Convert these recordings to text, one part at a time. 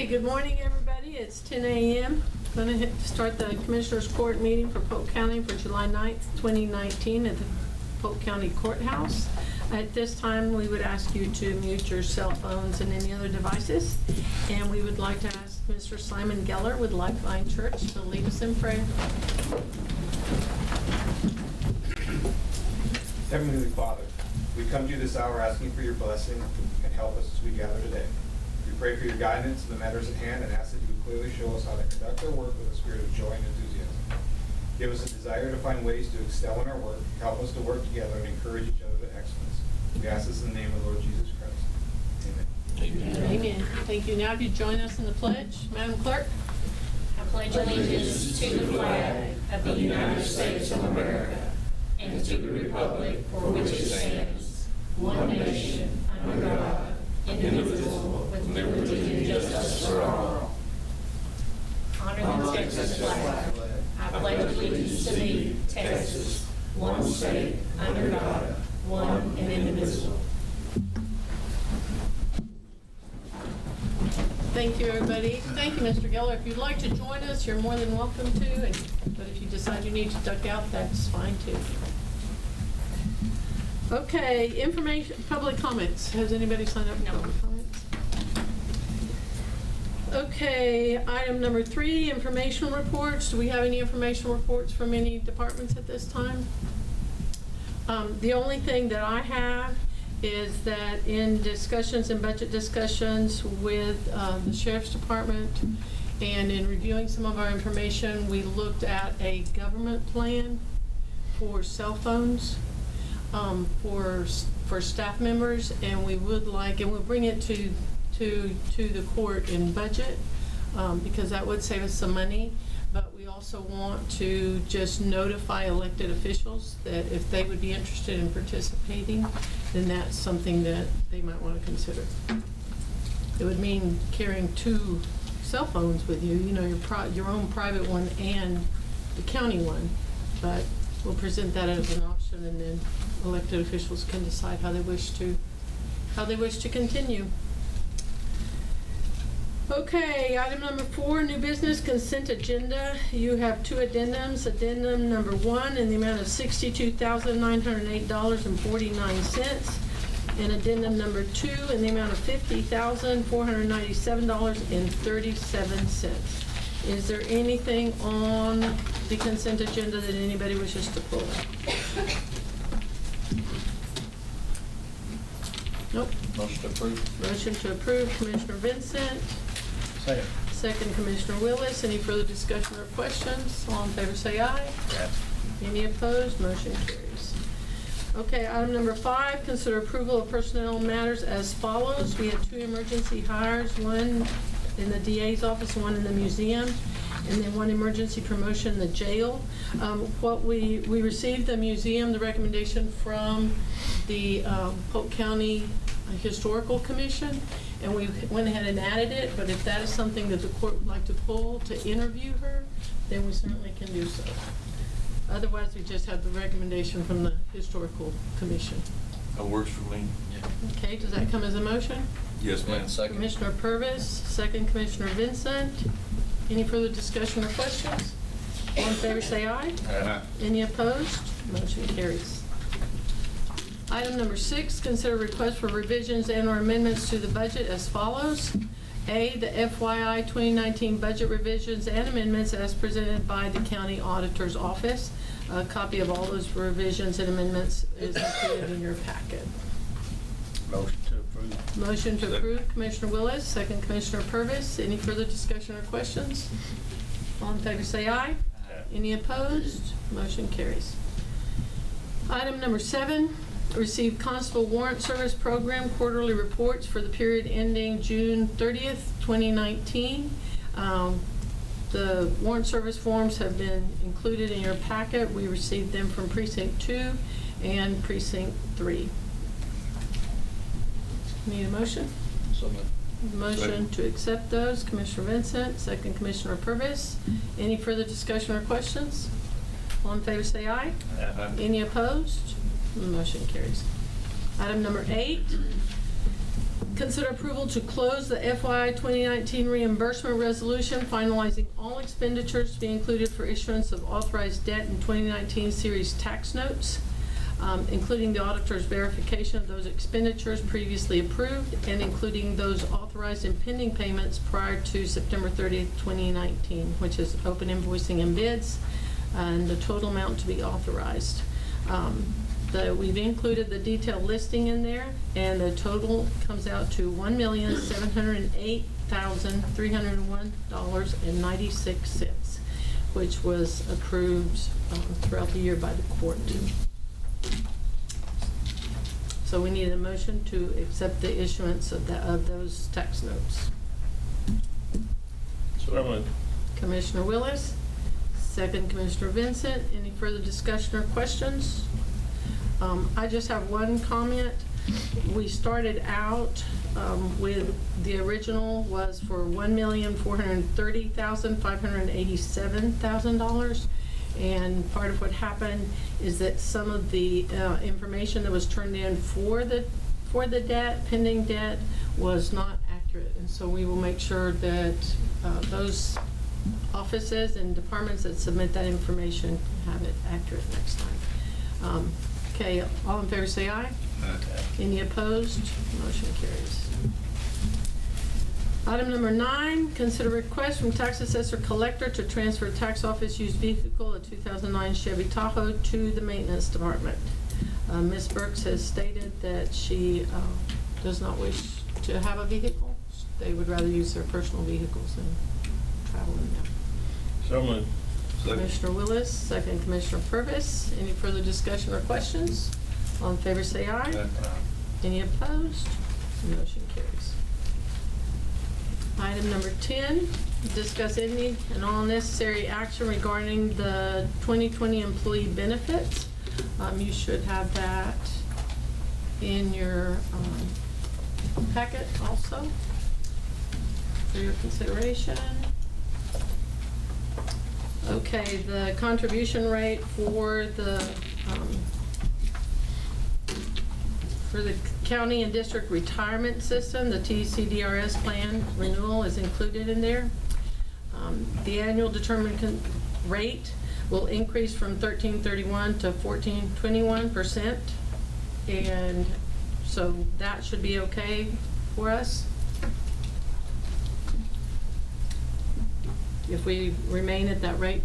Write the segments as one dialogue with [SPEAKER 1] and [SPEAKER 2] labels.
[SPEAKER 1] Good morning, everybody. It's 10 a.m. Going to start the Commissioners Court meeting for Polk County for July 9th, 2019 at the Polk County Courthouse. At this time, we would ask you to mute your cell phones and any other devices. And we would like to ask Mr. Simon Geller with Lifeline Church to lead us in prayer.
[SPEAKER 2] Heavenly Father, we come to you this hour asking for your blessing and help us as we gather today. We pray for your guidance in the matters at hand and ask that you would clearly show us how to conduct our work with a spirit of joy and enthusiasm. Give us a desire to find ways to excel in our work, help us to work together and encourage each other to excellence. We ask this in the name of the Lord Jesus Christ. Amen.
[SPEAKER 1] Amen. Amen. Thank you. Now if you join us in the pledge, Madam Clerk.
[SPEAKER 3] I pledge allegiance to the flag of the United States of America and to the republic for which it stands, one nation, under God, indivisible, with liberty and justice for all. Honor the Texas flag. I pledge allegiance to thee, Texas, one state, under God, one and indivisible.
[SPEAKER 1] Thank you, everybody. Thank you, Mr. Geller. If you'd like to join us, you're more than welcome to. But if you decide you need to duck out, that's fine too. Okay, information, public comments. Has anybody signed up for public comments? Okay, item number 3, informational reports. Do we have any informational reports from any departments at this time? The only thing that I have is that in discussions and budget discussions with the Sheriff's Department and in reviewing some of our information, we looked at a government plan for cell phones for staff members, and we would like, and we'll bring it to the court in budget because that would save us some money. But we also want to just notify elected officials that if they would be interested in participating, then that's something that they might want to consider. It would mean carrying 2 cell phones with you, you know, your own private one and the county one. But we'll present that as an option, and then elected officials can decide how they wish to continue. Okay, item number 4, new business consent agenda. You have 2 addendums. Addendum number 1 in the amount of $62,908.49, and addendum number 2 in the amount of $50,497.37. Is there anything on the consent agenda that anybody wishes to pull? Nope.
[SPEAKER 4] Motion to approve.
[SPEAKER 1] Motion to approve, Commissioner Vincent.
[SPEAKER 4] Second.
[SPEAKER 1] Second, Commissioner Willis. Any further discussion or questions? All in favor say aye.
[SPEAKER 4] Aye.
[SPEAKER 1] Any opposed? Motion carries. Okay, item number 5, consider approval of personnel matters as follows. We had 2 emergency hires, one in the DA's office, one in the museum, and then 1 emergency promotion in the jail. What we received the museum, the recommendation from the Polk County Historical Commission, and we went ahead and added it, but if that is something that the court would like to pull to interview her, then we certainly can do so. Otherwise, we just have the recommendation from the Historical Commission.
[SPEAKER 4] That works for me. Yeah.
[SPEAKER 1] Okay, does that come as a motion?
[SPEAKER 4] Yes, ma'am. Second.
[SPEAKER 1] Commissioner Purvis, second Commissioner Vincent. Any further discussion or questions? All in favor say aye.
[SPEAKER 4] Aye.
[SPEAKER 1] Any opposed? Motion carries. Item number 6, consider request for revisions and or amendments to the budget as follows. A, the FYI 2019 budget revisions and amendments as presented by the County Auditor's Office. A copy of all those revisions and amendments is included in your packet.
[SPEAKER 4] Motion to approve.
[SPEAKER 1] Motion to approve, Commissioner Willis, second Commissioner Purvis. Any further discussion or questions? All in favor say aye.
[SPEAKER 4] Aye.
[SPEAKER 1] Any opposed? Motion carries. Item number 7, receive Constable Warrant Service Program quarterly reports for the period ending June 30th, 2019. The warrant service forms have been included in your packet. We received them from Precinct 2 and Precinct 3. Need a motion?
[SPEAKER 4] So moved.
[SPEAKER 1] Motion to accept those, Commissioner Vincent, second Commissioner Purvis. Any further discussion or questions? All in favor say aye.
[SPEAKER 4] Aye.
[SPEAKER 1] Any opposed? Motion carries. Item number 8, Consider approval to close the FY 2019 reimbursement resolution, finalizing all expenditures to be included for issuance of authorized debt in 2019 series tax notes, including the auditor's verification of those expenditures previously approved and including those authorized and pending payments prior to September 30th, 2019, which is open invoicing and bids, and the total amount to be authorized. We've included the detailed listing in there, and the total comes out to $1,708,301.96, which was approved throughout the year by the court. So we need a motion to accept the issuance of those tax notes.
[SPEAKER 4] So moved.
[SPEAKER 1] Commissioner Willis, second Commissioner Vincent. Any further discussion or questions? I just have one comment. We started out with the original was for $1,430,587,000, and part of what happened is that some of the information that was turned in for the debt, pending debt, was not accurate, and so we will make sure that those offices and departments that submit that information have it accurate next time. Okay, all in favor say aye. Any opposed? Motion carries. Item number 9, consider request from tax assessor collector to transfer tax office used vehicle, a 2009 Chevy Tahoe, to the maintenance department. Ms. Burks has stated that she does not wish to have a vehicle. They would rather use their personal vehicles than travel in them.
[SPEAKER 4] So moved.
[SPEAKER 1] Commissioner Willis, second Commissioner Purvis. Any further discussion or questions? All in favor say aye. Any opposed? Motion carries. Item number 10, discuss any and all necessary action regarding the 2020 employee benefits. You should have that in your packet also for your consideration. Okay, the contribution rate for the county and district retirement system, the TCDRS plan renewal is included in there. The annual determined rate will increase from 13.31 to 14.21%, and so that should be okay for us if we remain at that rate.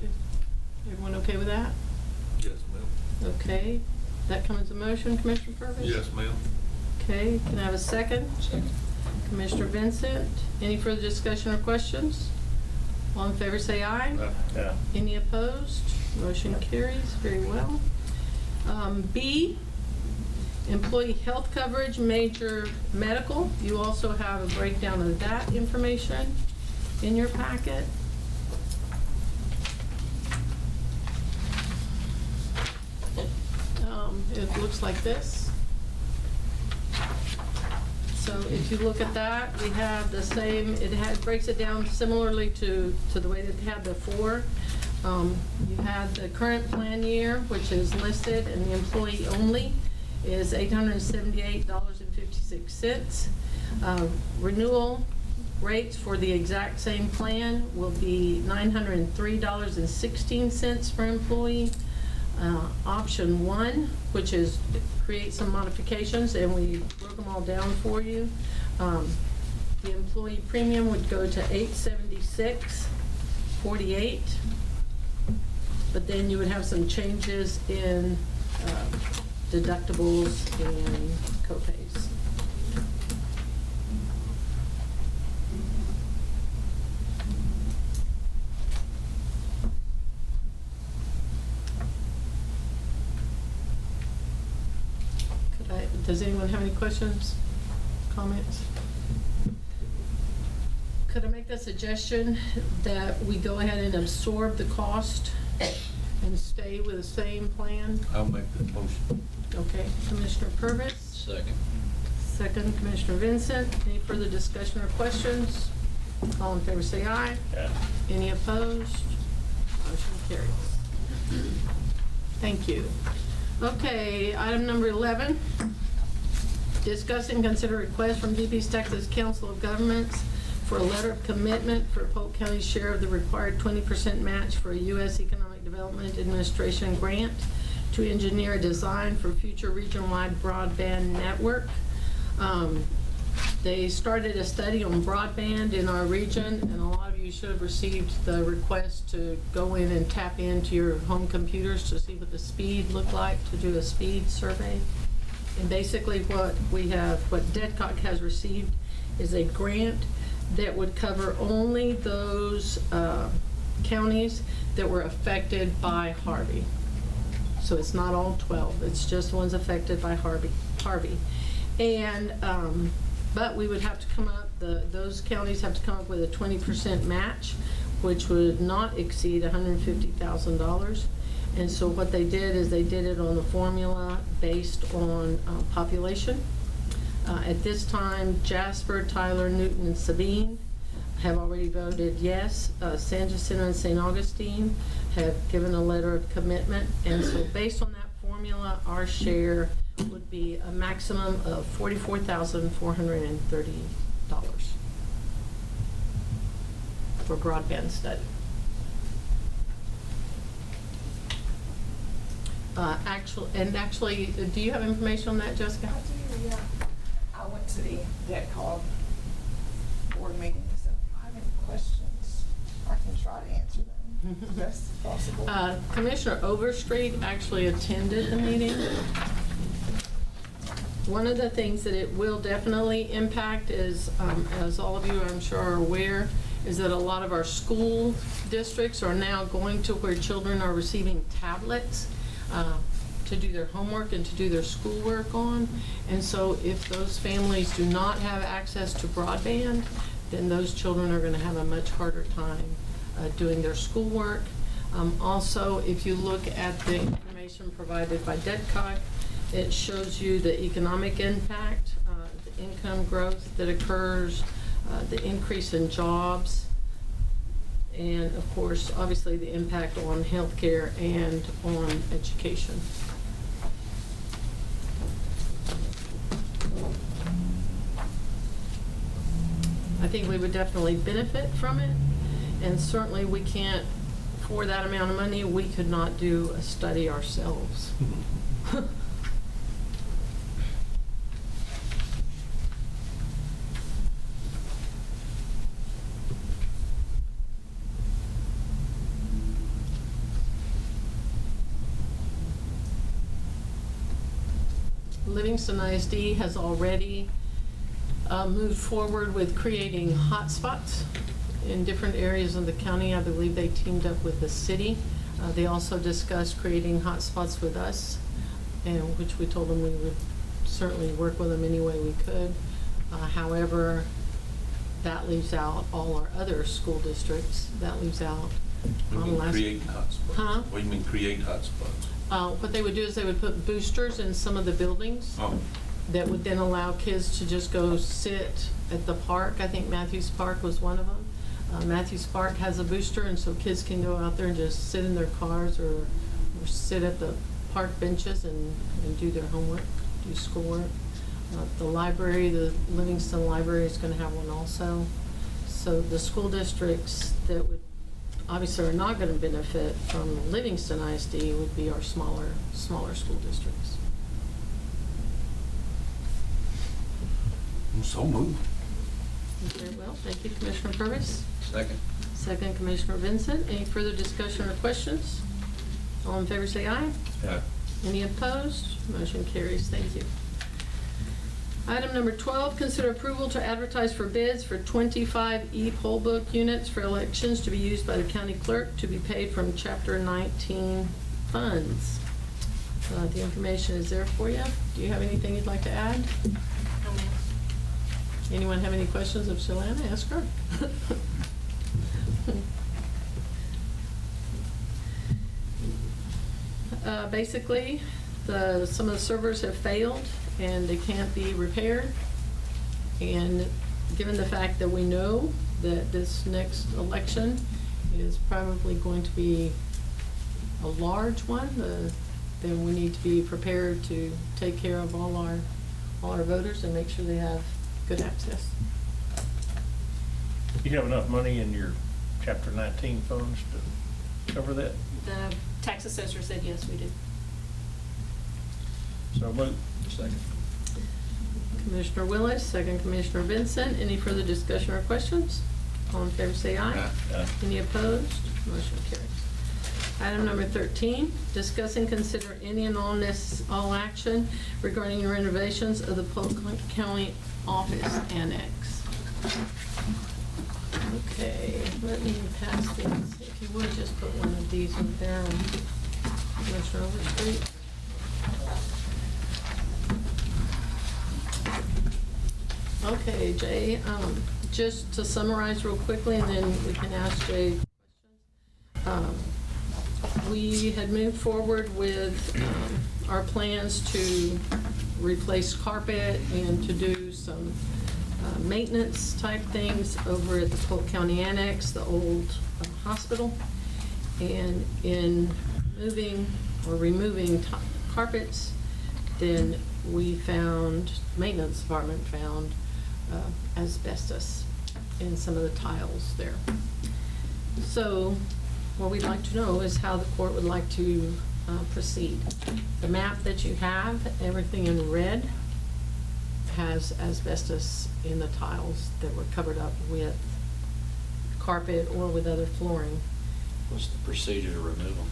[SPEAKER 1] Everyone okay with that?
[SPEAKER 4] Yes, ma'am.
[SPEAKER 1] Okay, that comes as a motion, Commissioner Purvis?
[SPEAKER 4] Yes, ma'am.
[SPEAKER 1] Okay, can I have a second?
[SPEAKER 4] Second.
[SPEAKER 1] Commissioner Vincent, any further discussion or questions? All in favor say aye.
[SPEAKER 4] Yeah.
[SPEAKER 1] Any opposed? Motion carries. Very well. B, employee health coverage, major medical. You also have a breakdown of that information in your packet. It looks like this. So if you look at that, we have the same, breaks it down similarly to the way that they had before. You had the current plan year, which is listed, and the employee only is $878.56. Renewal rates for the exact same plan will be $903.16 per employee. Option 1, which is create some modifications, and we broke them all down for you. The employee premium would go to $876.48, but then you would have some changes in deductibles and copays. Does anyone have any questions, comments? Could I make the suggestion that we go ahead and absorb the cost and stay with the same plan?
[SPEAKER 4] I'll make that motion.
[SPEAKER 1] Okay, Commissioner Purvis?
[SPEAKER 4] Second.
[SPEAKER 1] Second, Commissioner Vincent. Any further discussion or questions? All in favor say aye.
[SPEAKER 4] Yeah.
[SPEAKER 1] Any opposed? Motion carries. Thank you. Okay, item number 11. Discuss and consider request from DePuy's Texas Council of Governments for a letter of commitment for Polk County's share of the required 20% match for a U.S. Economic Development Administration grant to engineer a design for future region-wide broadband network. They started a study on broadband in our region, and a lot of you should have received the request to go in and tap into your home computers to see what the speed looked like, to do a speed survey. And basically what DEDCOG has received is a grant that would cover only those counties that were affected by Harvey. So it's not all 12, it's just ones affected by Harvey. And, but we would have to come up, those counties have to come up with a 20% match, which would not exceed $150,000. And so what they did is they did it on the formula based on population. At this time, Jasper, Tyler, Newton, and Sabine have already voted yes. San Jacinto and St. Augustine have given a letter of commitment. And so based on that formula, our share would be a maximum of $44,430 for broadband study. Actually, do you have information on that, Jessica?
[SPEAKER 5] I do, yeah. I went to the DEDCOG board meeting, so if I have any questions, I can try to answer them as best as possible.
[SPEAKER 1] Commissioner Overstreet actually attended the meeting. One of the things that it will definitely impact is, as all of you I'm sure are aware, is that a lot of our school districts are now going to where children are receiving tablets to do their homework and to do their schoolwork on. And so if those families do not have access to broadband, then those children are going to have a much harder time doing their schoolwork. Also, if you look at the information provided by DEDCOG, it shows you the economic impact, the income growth that occurs, the increase in jobs, and of course, obviously the impact on healthcare and on education. I think we would definitely benefit from it, and certainly we can't, for that amount of money, we could not do a study ourselves. Livingston ISD has already moved forward with creating hotspots in different areas of the county. I believe they teamed up with the city. They also discussed creating hotspots with us, and which we told them we would certainly work with them any way we could. However, that leaves out all our other school districts. That leaves out.
[SPEAKER 4] What do you mean create hotspots?
[SPEAKER 1] Huh?
[SPEAKER 4] What do you mean create hotspots?
[SPEAKER 1] What they would do is they would put boosters in some of the buildings.
[SPEAKER 4] Oh,
[SPEAKER 1] That would then allow kids to just go sit at the park. I think Matthews Park was one of them. Matthews Park has a booster, and so kids can go out there and just sit in their cars or sit at the park benches and do their homework, do schoolwork. The library, the Livingston Library is going to have one also. So the school districts that would obviously are not going to benefit from Livingston ISD would be our smaller school districts.
[SPEAKER 4] so moved.
[SPEAKER 1] Very well, thank you, Commissioner Purvis.
[SPEAKER 4] Second.
[SPEAKER 1] Second, Commissioner Vincent. Any further discussion or questions? All in favor say aye.
[SPEAKER 4] Aye.
[SPEAKER 1] Any opposed? Motion carries. Thank you. Item number 12, consider approval to advertise for bids for 25 e-poll book units for elections to be used by the county clerk to be paid from Chapter 19 funds. The information is there for you. Do you have anything you'd like to add?
[SPEAKER 3] No, ma'am.
[SPEAKER 1] Anyone have any questions of Shalana? Ask her. Basically, some of the servers have failed and they can't be repaired. And given the fact that we know that this next election is probably going to be a large one, then we need to be prepared to take care of all all our voters and make sure they have good access.
[SPEAKER 6] You have enough money in your Chapter 19 funds to cover that?
[SPEAKER 1] The tax assessor said yes, we did.
[SPEAKER 6] So move. Second.
[SPEAKER 1] Commissioner Willis, second Commissioner Vincent. Any further discussion or questions? All in favor say aye.
[SPEAKER 6] Aye.
[SPEAKER 1] Any opposed? Motion carries. Item number 13, discuss and consider any and all action regarding renovations of the Polk County Office Annex. Okay, let me pass these. If you would, just put one of these in there on Commissioner Overstreet. Okay, Jay, just to summarize real quickly, and then we can ask Jay questions. We had moved forward with our plans to replace carpet and to do some maintenance type things over at the Polk County Annex, the old hospital. And in moving or removing carpets, then we found, maintenance department found asbestos in some of the tiles there. So what we'd like to know is how the court would like to proceed. The map that you have, everything in red, has asbestos in the tiles that were covered up with carpet or with other flooring.
[SPEAKER 7] What's the procedure to remove them?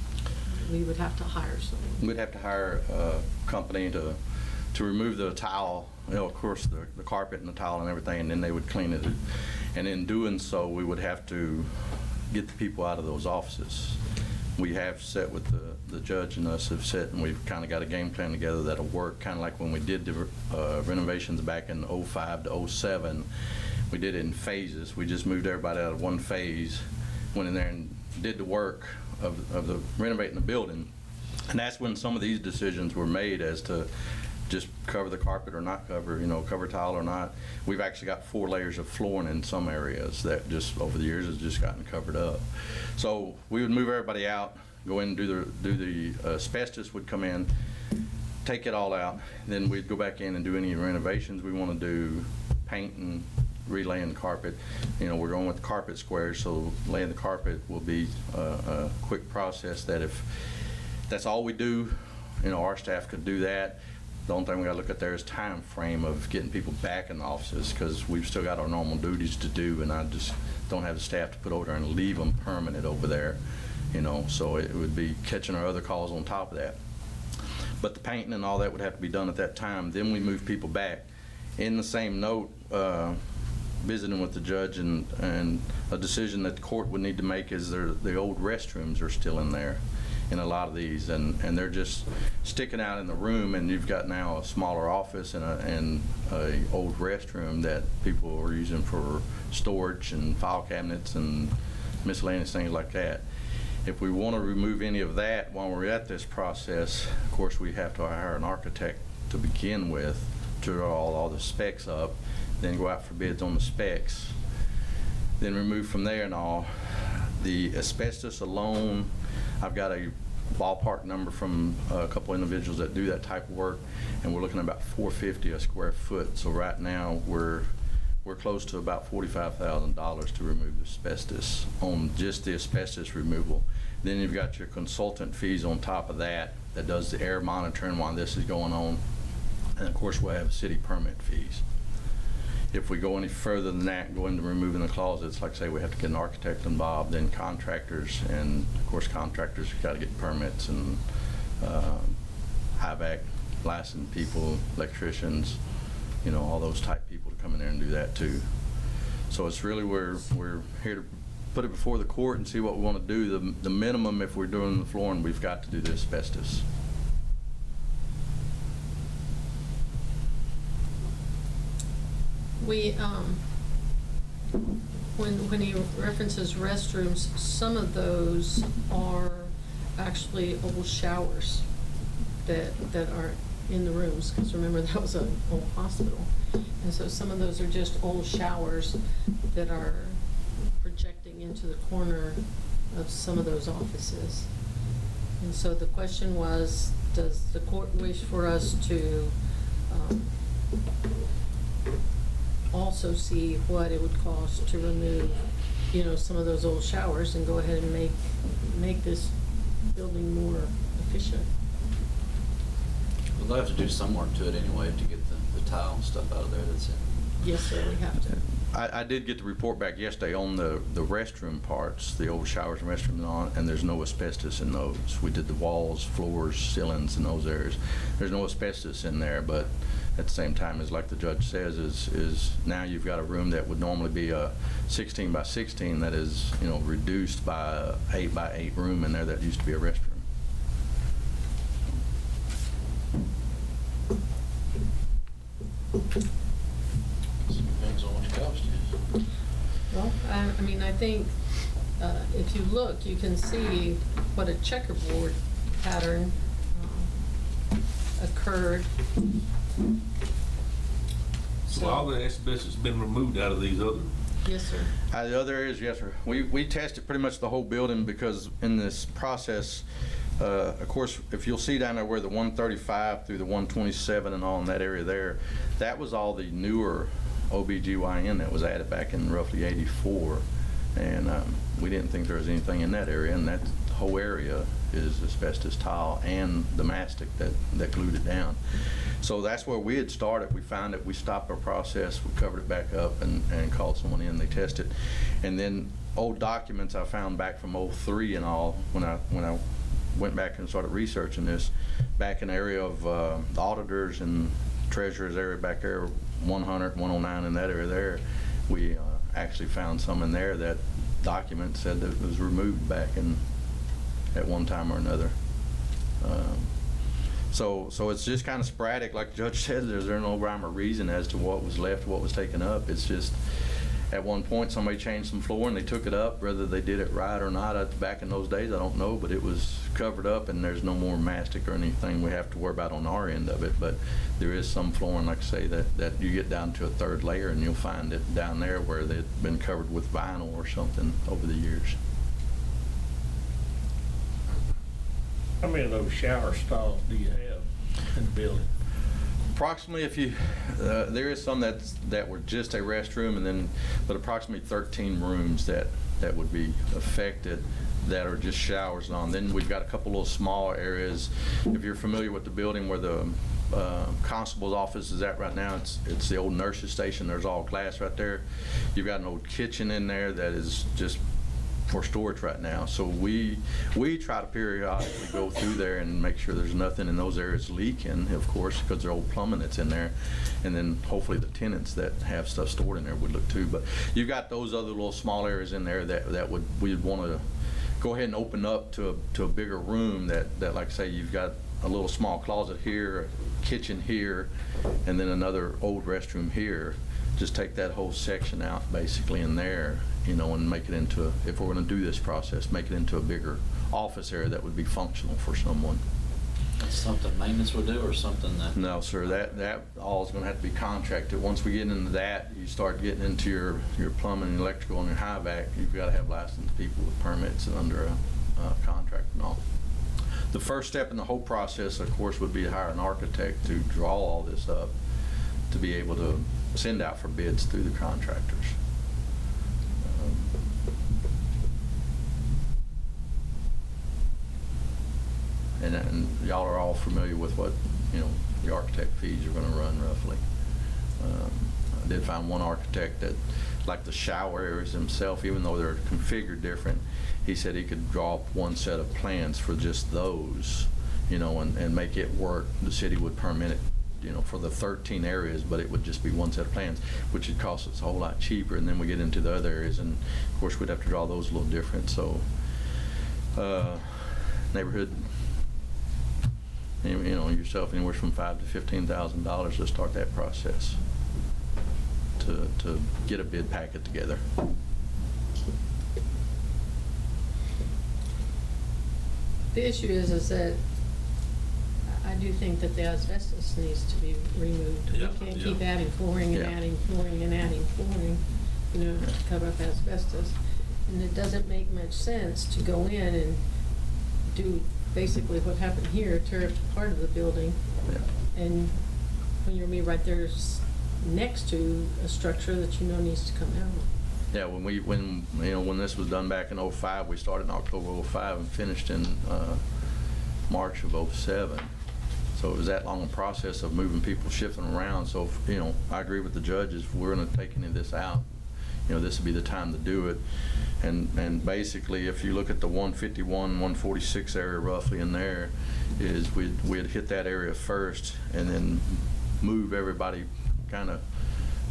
[SPEAKER 1] We would have to hire someone.
[SPEAKER 8] We'd have to hire a company to remove the tile, you know, of course, the carpet and the tile and everything, and then they would clean it. And in doing so, we would have to get the people out of those offices. We have set with the judge and us have set, and we've kind of got a game plan together that'll work, kind of like when we did the renovations back in 05 to 07. We did it in phases. We just moved everybody out of one phase, went in there and did the work of the renovating the building. And that's when some of these decisions were made as to just cover the carpet or not cover, you know, cover tile or not. We've actually got 4 layers of flooring in some areas that just over the years has just gotten covered up. So we would move everybody out, go in and do the asbestos would come in, take it all out, then we'd go back in and do any renovations we want to do, paint and relaying the carpet. You know, we're going with carpet squares, so laying the carpet will be a quick process that if that's all we do, you know, our staff could do that. The only thing we got to look at there is time frame of getting people back in the offices, because we've still got our normal duties to do, and I just don't have the staff to put over there and leave them permanent over there, you know, so it would be catching our other calls on top of that. But the painting and all that would have to be done at that time. Then we move people back. In the same note, visiting with the judge, and a decision that the court would need to make is the old restrooms are still in there in a lot of these, and they're just sticking out in the room, and you've got now a smaller office and a old restroom that people are using for storage and file cabinets and miscellaneous things like that. If we want to remove any of that while we're at this process, of course we have to hire an architect to begin with to draw all the specs up, then go out for bids on the specs, then remove from there and all. The asbestos alone, I've got a ballpark number from a couple individuals that do that type of work, and we're looking at about $450 a square foot. So right now we're close to about $45,000 to remove the asbestos on just the asbestos removal. Then you've got your consultant fees on top of that does the air monitoring while this is going on, and of course we'll have city permit fees. If we go any further than that and go into removing the closets, like I say, we have to get an architect involved, then contractors, and of course contractors have got to get permits, and HVAC licensed people, electricians, you know, all those type people to come in there and do that too. So it's really we're here to put it before the court and see what we want to do. The minimum, if we're doing the flooring, we've got to do the asbestos.
[SPEAKER 1] We, when he references restrooms, some of those are actually old showers that are in the rooms, because remember, that was an old hospital. And so some of those are just old showers that are projecting into the corner of some of those offices. And so the question was, does the court wish for us to also see what it would cost to remove, you know, some of those old showers and go ahead and make this building more efficient.
[SPEAKER 7] Well, they'll have to do some work to it anyway to get the tile and stuff out of there that's in.
[SPEAKER 1] Yes, sir, we have to.
[SPEAKER 8] I did get the report back yesterday on the restroom parts, the old showers and restrooms and all, and there's no asbestos in those. We did the walls, floors, ceilings in those areas. There's no asbestos in there, but at the same time, as like the judge says, is now you've got a room that would normally be a 16 by 16 that is, you know, reduced by a 8 by 8 room in there that used to be a restroom.
[SPEAKER 7] Depends on what it costs you.
[SPEAKER 1] Well, I mean, I think if you look, you can see what a checkerboard pattern occurred.
[SPEAKER 4] So all the asbestos has been removed out of these other.
[SPEAKER 1] Yes, sir.
[SPEAKER 8] The other areas, yes, sir. We tested pretty much the whole building because in this process, of course, if you'll see down there where the 135 through the 127 and all in that area there, that was all the newer OBGYN that was added back in roughly '84. And we didn't think there was anything in that area, and that whole area is asbestos tile and the mastic that glued it down. So that's where we had started. We found it, we stopped our process, we covered it back up and called someone in, they tested. And then old documents I found back from '03 and all, when I went back and started researching this, back in the area of the auditors and treasurer's area back there, 100, 109 in that area there, we actually found some in there that document said that it was removed back in at one time or another. So it's just kind of sporadic, like the judge said. There's no rhyme or reason as to what was left, what was taken up. It's just at one point somebody changed some floor and they took it up. Whether they did it right or not, back in those days, I don't know, but it was covered up and there's no more mastic or anything we have to worry about on our end of it. But there is some flooring, like I say, that you get down to a third layer and you'll find it down there where they've been covered with vinyl or something over the years.
[SPEAKER 6] How many of those shower stalls do you have in the building?
[SPEAKER 8] Approximately, if you, there is some that were just a restroom, and then, but approximately 13 rooms that would be affected that are just showers and on. Then we've got a couple little smaller areas. If you're familiar with the building where the constable's office is at right now, it's the old nurse's station. There's all glass right there. You've got an old kitchen in there that is just for storage right now. So we try to periodically go through there and make sure there's nothing in those areas leaking, of course, because they're old plumbing that's in there. And then hopefully the tenants that have stuff stored in there would look too. But you've got those other little small areas in there that we'd want to go ahead and open up to a bigger room that like I say, you've got a little small closet here, a kitchen here, and then another old restroom here. Just take that whole section out basically in there, you know, and make it into, if we're going to do this process, make it into a bigger office area that would be functional for someone.
[SPEAKER 7] That's something maintenance would do, or something that?
[SPEAKER 8] No, sir, that all is going to have to be contracted. Once we get into that, you start getting into your plumbing and electrical and your HVAC, you've got to have licensed people with permits and under a contract and all. The first step in the whole process, of course, would be to hire an architect to draw all this up, to be able to send out for bids through the contractors. And y'all are all familiar with what, you know, the architect fees are going to run roughly. I did find one architect that, like the shower areas themselves, even though they're configured different, he said he could draw up one set of plans for just those, you know, and make it work. The city would permit it, you know, for the 13 areas, but it would just be one set of plans, which would cost us a whole lot cheaper. And then we get into the other areas, and of course we'd have to draw those a little different. So neighborhood, you know, yourself anywhere from $5,000 to $15,000 to start that process to get a bid packet together.
[SPEAKER 1] The issue is that I do think that the asbestos needs to be removed.
[SPEAKER 4] Yeah,
[SPEAKER 1] We can't
[SPEAKER 4] yeah.
[SPEAKER 1] keep adding flooring and
[SPEAKER 8] Yeah.
[SPEAKER 1] adding flooring and adding flooring, you know, to cover up asbestos. And it doesn't make much sense to go in and do basically what happened here, tear up part of the building.
[SPEAKER 8] Yeah.
[SPEAKER 1] And when you're me right there's next to a structure that you know needs to come out.
[SPEAKER 8] Yeah, when this was done back in '05, we started in October '05 and finished in March of '07. So it was that long a process of moving people, shifting around. So, I agree with the judge, if we're gonna take any of this out, this would be the time to do it. And basically, if you look at the 151, 146 area roughly in there, is we'd hit that area first and then move everybody, kind of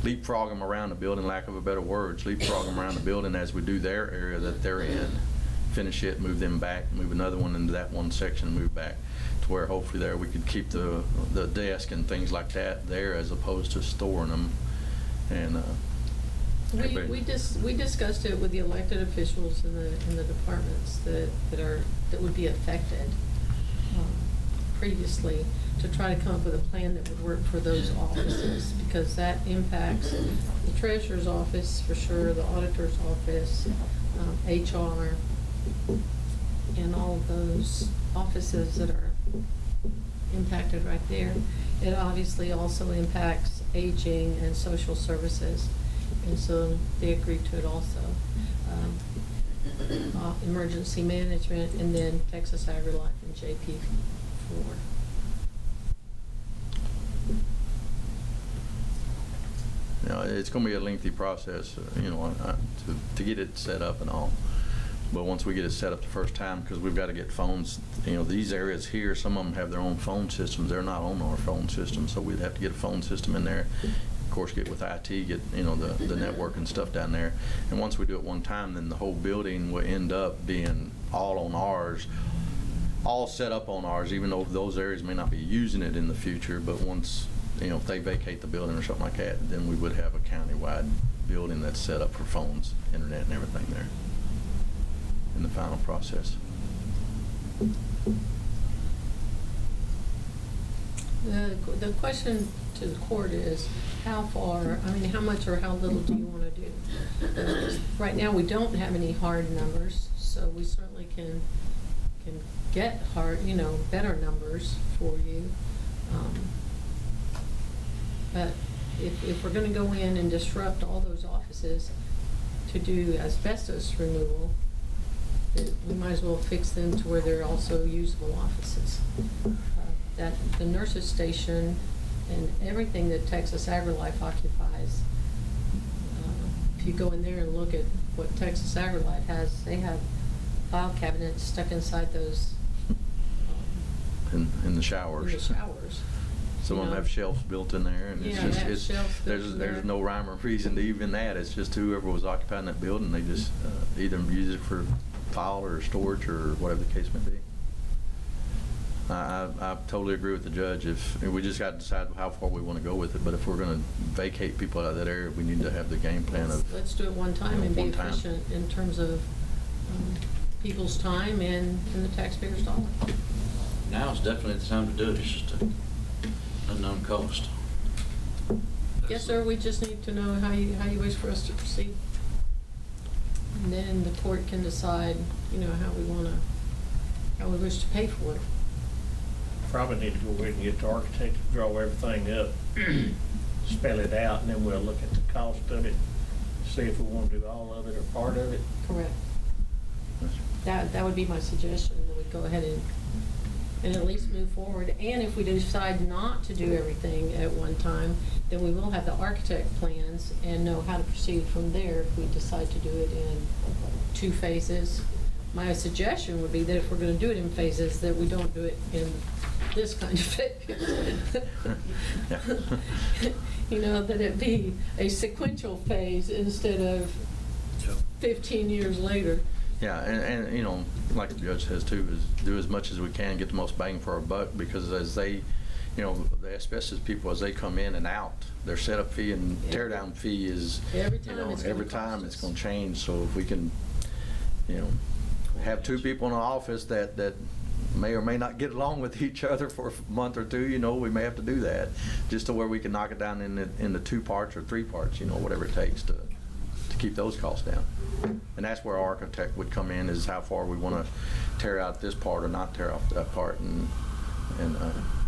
[SPEAKER 8] leapfrog them around the building, lack of a better words, leapfrog them around the building as we do their area that they're in, finish it, move them back, move another one into that one section, and move back to where hopefully there we could keep the desk and things like that there as opposed to storing them. And
[SPEAKER 1] We discussed it with the elected officials in the departments that would be affected previously, to try to come up with a plan that would work for those offices, because that impacts the treasurer's office for sure, the auditor's office, HR, and all of those offices that are impacted right there. It obviously also impacts aging and social services, and so they agreed to it also. Emergency management, and then Texas AgriLife and JP4.
[SPEAKER 8] It's going to be a lengthy process, to get it set up and all. But once we get it set up the first time, because we've got to get phones, these areas here, some of them have their own phone systems. They're not on our phone system, so we'd have to get a phone system in there. Of course, get with IT, get the network and stuff down there. And once we do it one time, then the whole building will end up being all on ours, all set up on ours, even though those areas may not be using it in the future. But once, if they vacate the building or something like that, then we would have a countywide building that's set up for phones, internet, and everything there in the final process.
[SPEAKER 1] The question to the court is, how much or how little do you want to do? Right now, we don't have any hard numbers, so we certainly can get better numbers for you. But if we're going to go in and disrupt all those offices to do asbestos removal, then we might as well fix them to where they're also usable offices. That the nurses station and everything that Texas AgriLife occupies, if you go in there and look at what Texas AgriLife has, they have file cabinets stuck inside those
[SPEAKER 8] in the showers.
[SPEAKER 1] In the showers.
[SPEAKER 8] Some of them have shelves built in there, and there's no rhyme or reason to even that. It's just whoever was occupying that building, they just either use it for file or storage or whatever the case may be. I totally agree with the judge. If we just got to decide how far we want to go with it, but if we're going to vacate people out of that area, we need to have the game plan of.
[SPEAKER 1] Let's do it one time and be efficient in terms of people's time and the taxpayers' dollar.
[SPEAKER 7] Now is definitely the time to do it. It's just an unknown cost.
[SPEAKER 1] Yes, sir. We just need to know how you wish for us to proceed, and then the court can decide, how we wish to pay for it.
[SPEAKER 6] Probably need to go ahead and get the architect to draw everything up, spell it out, and then we'll look at the cost of it, see if we want to do all of it or part of it.
[SPEAKER 1] Correct. That would be my suggestion, that we go ahead and at least move forward. And if we decide not to do everything at one time, then we will have the architect plans and know how to proceed from there if we decide to do it in 2 phases. My suggestion would be that if we're going to do it in phases, that we don't do it in this kind of phase. That it be a sequential phase instead of 15 years later.
[SPEAKER 8] Yeah, and like the judge says too, is do as much as we can, get the most bang for our buck, because as they, the asbestos people, as they come in and out, their setup fee and tear down fee is,
[SPEAKER 1] every time
[SPEAKER 8] it's going to change. So if we can, have 2 people in an office that may or may not get along with each other for a month or 2, we may have to do that, just to where we can knock it down into 2 parts or 3 parts, whatever it takes to keep those costs down. And that's where our architect would come in, is how far we want to tear out this part or not tear off that part, and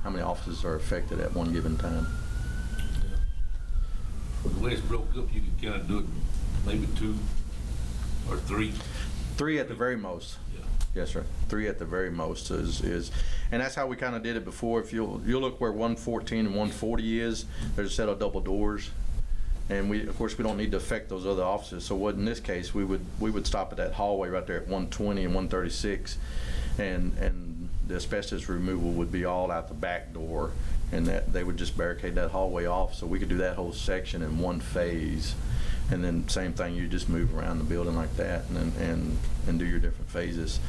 [SPEAKER 8] how many offices are affected at one given time.
[SPEAKER 4] The way it's broke up, you can kind of do it maybe 2 or 3.
[SPEAKER 8] 3 at the very most.
[SPEAKER 4] Yeah.
[SPEAKER 8] Yes, sir. 3 at the very most is, and that's how we kind of did it before. If you'll look where 114 and 140 is, there's a set of double doors. And of course, we don't need to affect those other offices. So what in this case, we would stop at that hallway right there at 120 and 136, and the asbestos removal would be all out the back door, and that they would just barricade that hallway off, so we could do that whole section in one phase. And then same thing, you just move around the building like that, and do your different phases.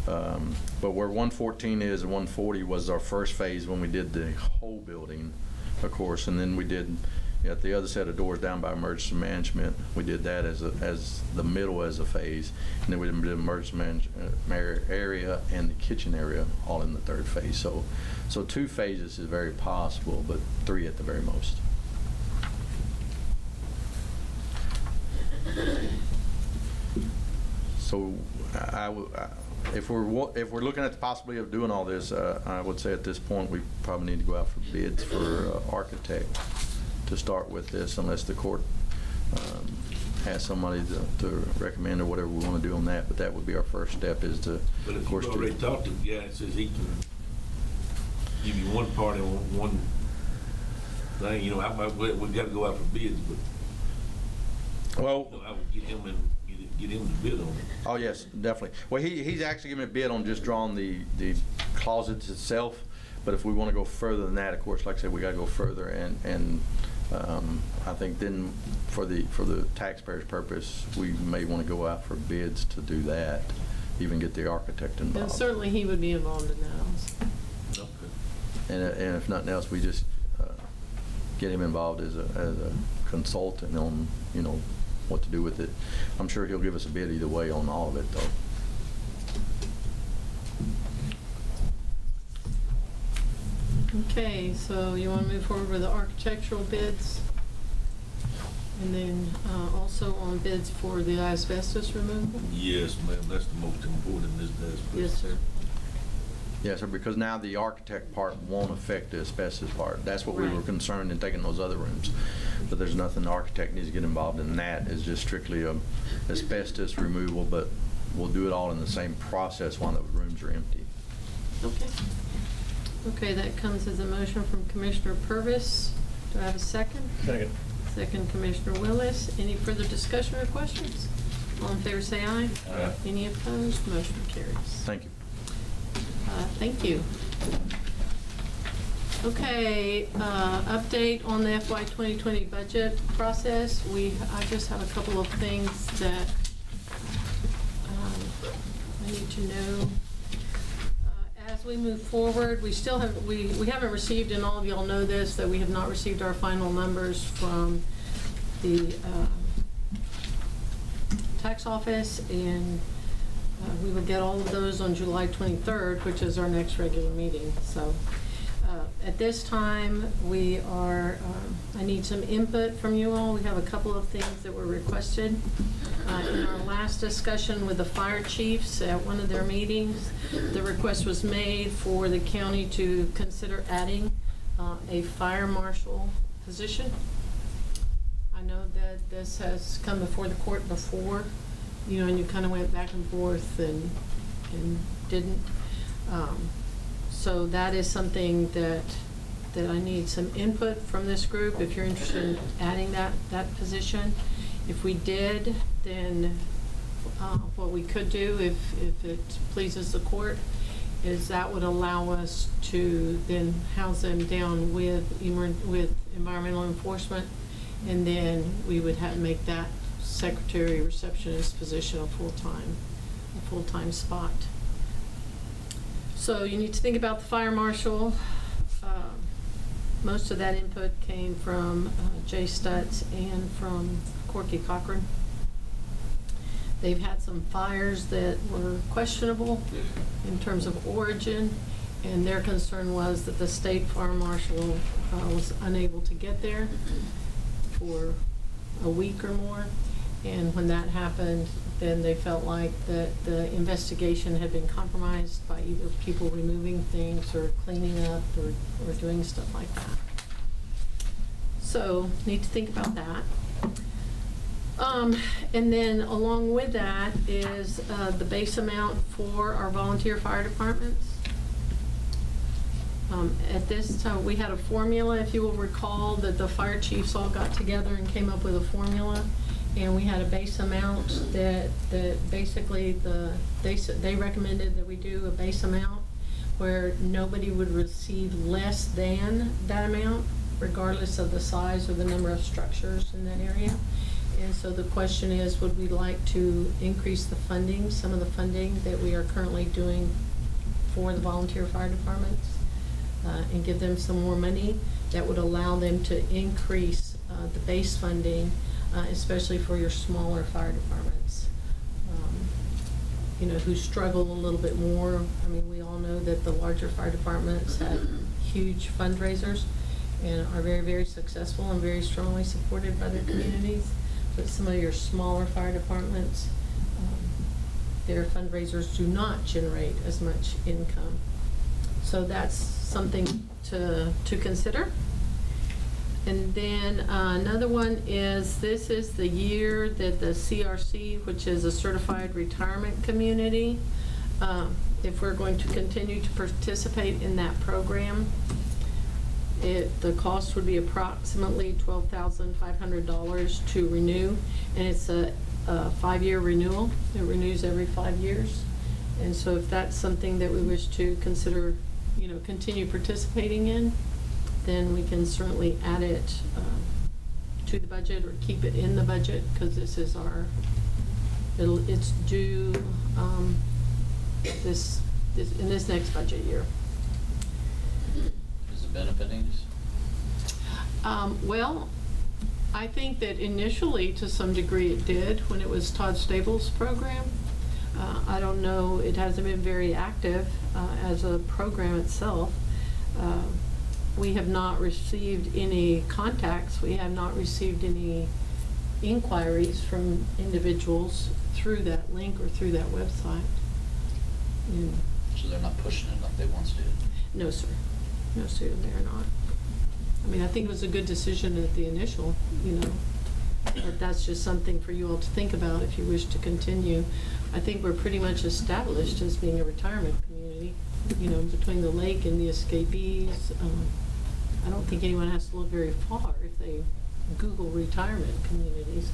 [SPEAKER 8] But where 114 is and 140 was our first phase when we did the whole building, of course, and then we did. At the other set of doors down by emergency management, we did that as the middle as a phase, and then we did emergency management area and the kitchen area all in the 3rd phase. So 2 phases is very possible, but 3 at the very most. So if we're looking at the possibility of doing all this, I would say at this point we probably need to go out for bids for architect to start with this, unless the court has somebody to recommend or whatever we want to do on that. But that would be our first step, is to,
[SPEAKER 4] But
[SPEAKER 8] of
[SPEAKER 4] if
[SPEAKER 8] course,
[SPEAKER 4] you've already talked to the guy that says he can give you one part and one thing, we've got to go out for bids, but
[SPEAKER 8] well,
[SPEAKER 4] I would get him to bid on it.
[SPEAKER 8] oh yes, definitely. Well, he's actually giving me a bid on just drawing the closets itself. But if we want to go further than that, of course, like I said, we got to go further, and I think then for the taxpayers' purpose, we may want to go out for bids to do that, even get the architect
[SPEAKER 1] And
[SPEAKER 8] involved.
[SPEAKER 1] certainly he would be involved in that also.
[SPEAKER 4] Okay.
[SPEAKER 8] And if nothing else, we just get him involved as a consultant on what to do with it. I'm sure he'll give us a bid either way on all of it, though.
[SPEAKER 1] Okay, so you want to move forward with the architectural bids? And then also on bids for the asbestos removal?
[SPEAKER 4] Yes, ma'am, that's the most important in this day.
[SPEAKER 1] Yes, sir.
[SPEAKER 8] Yes, sir, because now the architect part won't affect the asbestos part. That's what we were
[SPEAKER 1] Right.
[SPEAKER 8] concerned in taking those other rooms. But there's nothing the architect needs to get involved in that. It's just strictly asbestos removal, but we'll do it all in the same process while the rooms are empty.
[SPEAKER 1] Okay. Okay, that comes as a motion from Commissioner Purvis. Do I have a second?
[SPEAKER 6] Second.
[SPEAKER 1] Second, Commissioner Willis. Any further discussion or questions? All in favor, say aye.
[SPEAKER 4] Aye.
[SPEAKER 1] Any opposed? Motion carries.
[SPEAKER 8] Thank you.
[SPEAKER 1] Thank you. Okay, update on the FY 2020 budget process. I just have a couple of things that I need to know. As we move forward, we haven't received, and all of y'all know this, that we have not received our final numbers from the tax office, and we will get all of those on July 23rd, which is our next regular meeting. So at this time, I need some input from you all. We have a couple of things that were requested. In our last discussion with the fire chiefs at one of their meetings, the request was made for the county to consider adding a fire marshal position. I know that this has come before the court before, and you kind of went back and forth and didn't. So that is something that I need some input from this group, if you're interested in adding that position. If we did, then what we could do, if it pleases the court, is that would allow us to then house them down with environmental enforcement, and then we would make that secretary receptionist position a full-time spot. So you need to think about the fire marshal. Most of that input came from Jay Stutz and from Corky Cochran. They've had some fires that were questionable in terms of origin, and their concern was that the state fire marshal was unable to get there for a week or more. And when that happened, then they felt like that the investigation had been compromised by either people removing things or cleaning up or doing stuff like that. So need to think about that. And then along with that is the base amount for our volunteer fire departments. At this time, we had a formula, if you will recall, that the fire chiefs all got together and came up with a formula. And we had a base amount that basically they recommended that we do a base amount where nobody would receive less than that amount, regardless of the size or the number of structures in that area. And so the question is, would we like to increase the funding, some of the funding that we are currently doing for the volunteer fire departments, and give them some more money that would allow them to increase the base funding, especially for your smaller fire departments, you know, who struggle a little bit more. I mean, we all know that the larger fire departments have huge fundraisers and are very, very successful and very strongly supported by their communities. But some of your smaller fire departments, their fundraisers do not generate as much income. So that's something to consider. And then another one is, this is the year that the CRC, which is a certified retirement community, if we're going to continue to participate in that program, the cost would be approximately $12,500 to renew, and it's a 5-year renewal. It renews every 5 years. And so if that's something that we wish to consider, you know, continue participating in, then we can certainly add it to the budget or keep it in the budget, because this is it's due in this next budget year.
[SPEAKER 7] Is it benefiting us?
[SPEAKER 1] Well, I think that initially, to some degree, it did when it was Todd Staples' program. I don't know, it hasn't been very active as a program itself. We have not received any contacts. We have not received any inquiries from individuals through that link or through that website. And
[SPEAKER 7] So they're not pushing it like they once did?
[SPEAKER 1] no, sir. No, sir, they're not. I mean, I think it was a good decision at the initial, you know, but that's just something for you all to think about if you wish to continue. I think we're pretty much established as being a retirement community, you know, between the lake and the escapees. I don't think anyone has to look very far if they Google retirement communities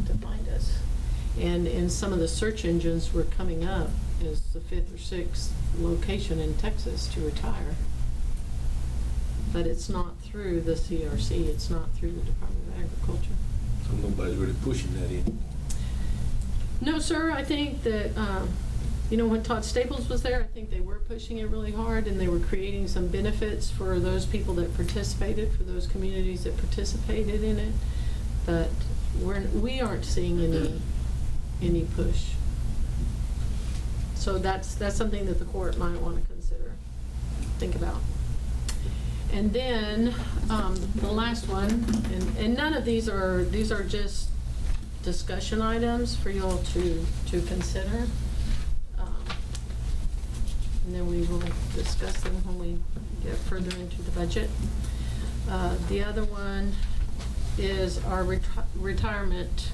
[SPEAKER 1] to find us. And some of the search engines were coming up as the 5th or 6th location in Texas to retire. But it's not through the CRC, it's not through the Department of Agriculture.
[SPEAKER 4] So nobody's really pushing that in.
[SPEAKER 1] No, sir, I think that, you know, when Todd Staples was there, I think they were pushing it really hard, and they were creating some benefits for those people that participated, for those communities that participated in it. But we aren't seeing any push. So that's something that the court might want to consider, think about. And then the last one, and none of these are just discussion items for you all to consider. And then we will discuss them when we get further into the budget. The other one is our retirement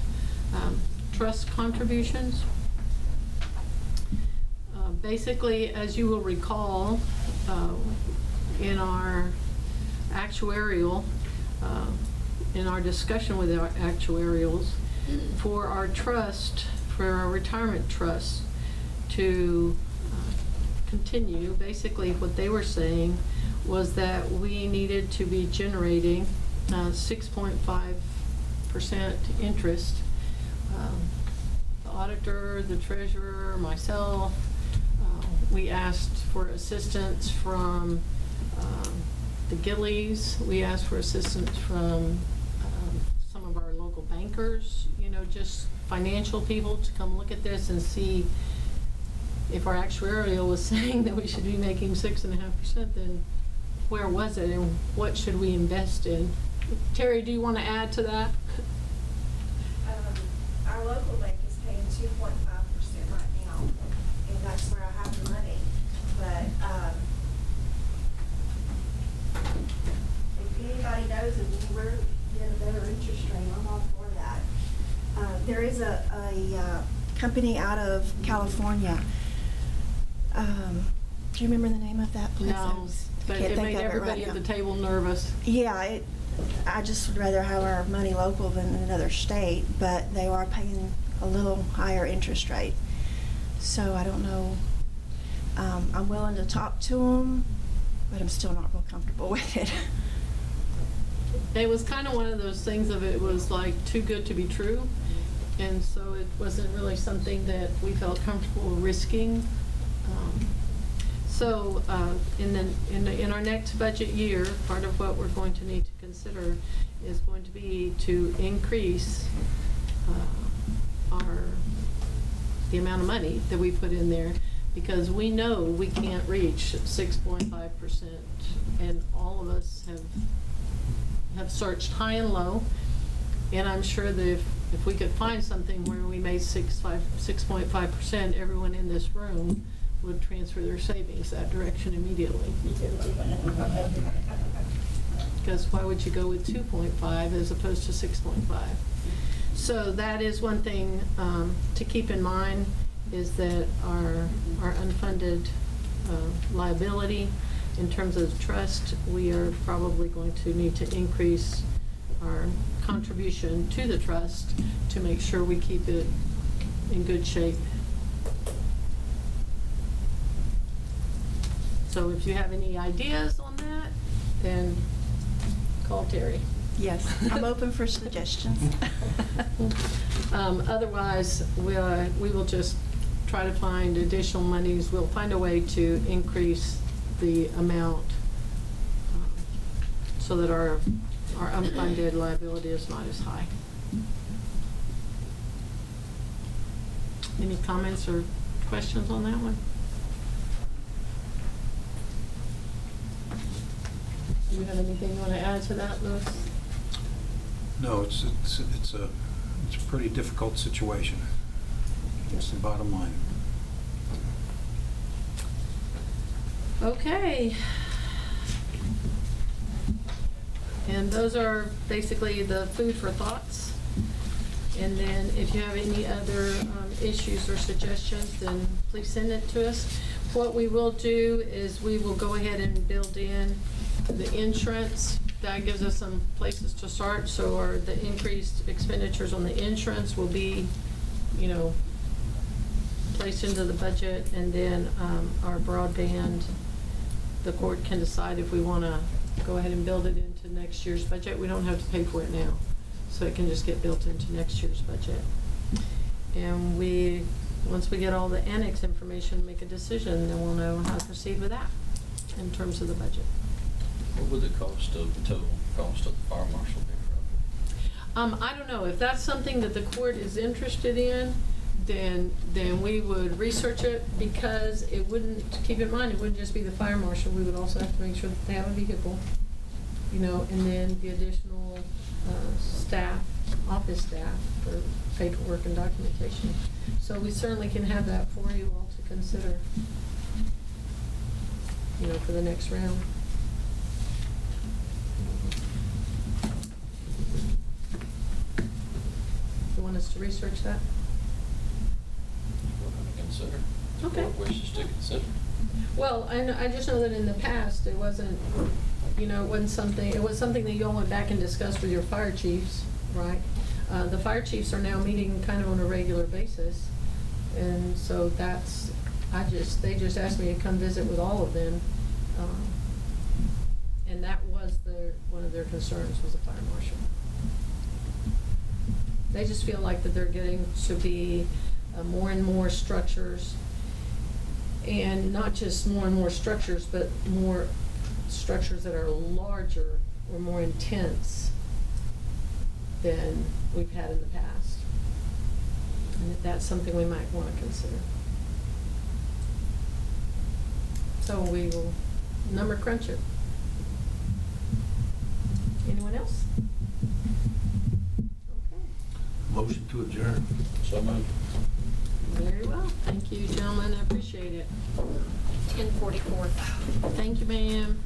[SPEAKER 1] trust contributions. Basically, as you will recall, in our actuarial, in our discussion with our actuarials, for our trust, for our retirement trust to continue, basically what they were saying was that we needed to be generating 6.5% interest. The auditor, the treasurer, myself, we asked for assistance from the Gillies. We asked for assistance from some of our local bankers, you know, just financial people to come look at this and see if our actuarial was saying that we should be making 6.5%, then where was it and what should we invest in? Terry, do you want to add to that?
[SPEAKER 9] Our local bank is paying 2.5% right now, and that's where I have the money. But if anybody knows of any there is a company out of California. Do you remember the name of that place?
[SPEAKER 1] No, but
[SPEAKER 9] Can't
[SPEAKER 1] it
[SPEAKER 9] think
[SPEAKER 1] made
[SPEAKER 9] of it
[SPEAKER 1] everybody
[SPEAKER 9] right
[SPEAKER 1] at the
[SPEAKER 9] now.
[SPEAKER 1] table nervous.
[SPEAKER 9] Yeah, I just would rather have our money local than in another state, but they are paying a little higher interest rate. So I don't know. I'm willing to talk to them, but I'm still not real comfortable with it.
[SPEAKER 1] It was kind of one of those things of it was like too good to be true. And so it wasn't really something that we felt comfortable risking. So in our next budget year, part of what we're going to need to consider is going to be to increase the amount of money that we put in there, because we know we can't reach 6.5%, and all of us have searched high and low, and I'm sure that if we could find something where we made 6.5%, everyone in this room would transfer their savings that direction immediately. Because why would you go with 2.5 as opposed to 6.5? So that is one thing to keep in mind, is that our unfunded liability in terms of trust, we are probably going to need to increase our contribution to the trust to make sure we keep it in good shape. So if you have any ideas on that, then call Terry.
[SPEAKER 9] Yes, I'm open for suggestions.
[SPEAKER 1] Otherwise, we will just try to find additional monies. We'll find a way to increase the amount so that our unfunded liability is not as high. Any comments or questions on that one? Do you have anything you want to add to that, Louis?
[SPEAKER 10] No, it's a pretty difficult situation. That's the bottom line.
[SPEAKER 1] Okay. And those are basically the food for thoughts. And then if you have any other issues or suggestions, then please send it to us. What we will do is we will go ahead and build in the insurance. That gives us some places to start. So the increased expenditures on the insurance will be, placed into the budget, and then our broadband, the court can decide if we want to go ahead and build it into next year's budget. We don't have to pay for it now, so it can just get built into next year's budget. And once we get all the annex information, make a decision, then we'll know how to proceed with that in terms of the budget.
[SPEAKER 7] What would the total cost of the fire marshal be for?
[SPEAKER 1] I don't know. If that's something that the court is interested in, then we would research it, because it wouldn't, keep in mind, it wouldn't just be the fire marshal. We would also have to make sure that they have a vehicle, and then the additional staff, office staff for paperwork and documentation. So we certainly can have that for you all to consider, for the next round. You want us to research that?
[SPEAKER 7] We're going to consider.
[SPEAKER 1] Okay.
[SPEAKER 7] The board wishes to consider.
[SPEAKER 1] Well, I just know that in the past, it wasn't, it was something that you all went back and discussed with your fire chiefs, right? The fire chiefs are now meeting kind of on a regular basis. And so they just asked me to come visit with all of them. And that was one of their concerns, was the fire marshal. They just feel like that they're getting to be more and more structures, and not just more and more structures, but more structures that are larger or more intense than we've had in the past. And that's something we might want to consider. So we will number crunch it. Anyone else? Okay.
[SPEAKER 4] Motion to adjourn.
[SPEAKER 7] So moved.
[SPEAKER 1] Very well. Thank you, gentlemen. I appreciate it.
[SPEAKER 3] 10:44.
[SPEAKER 1] Thank you, ma'am.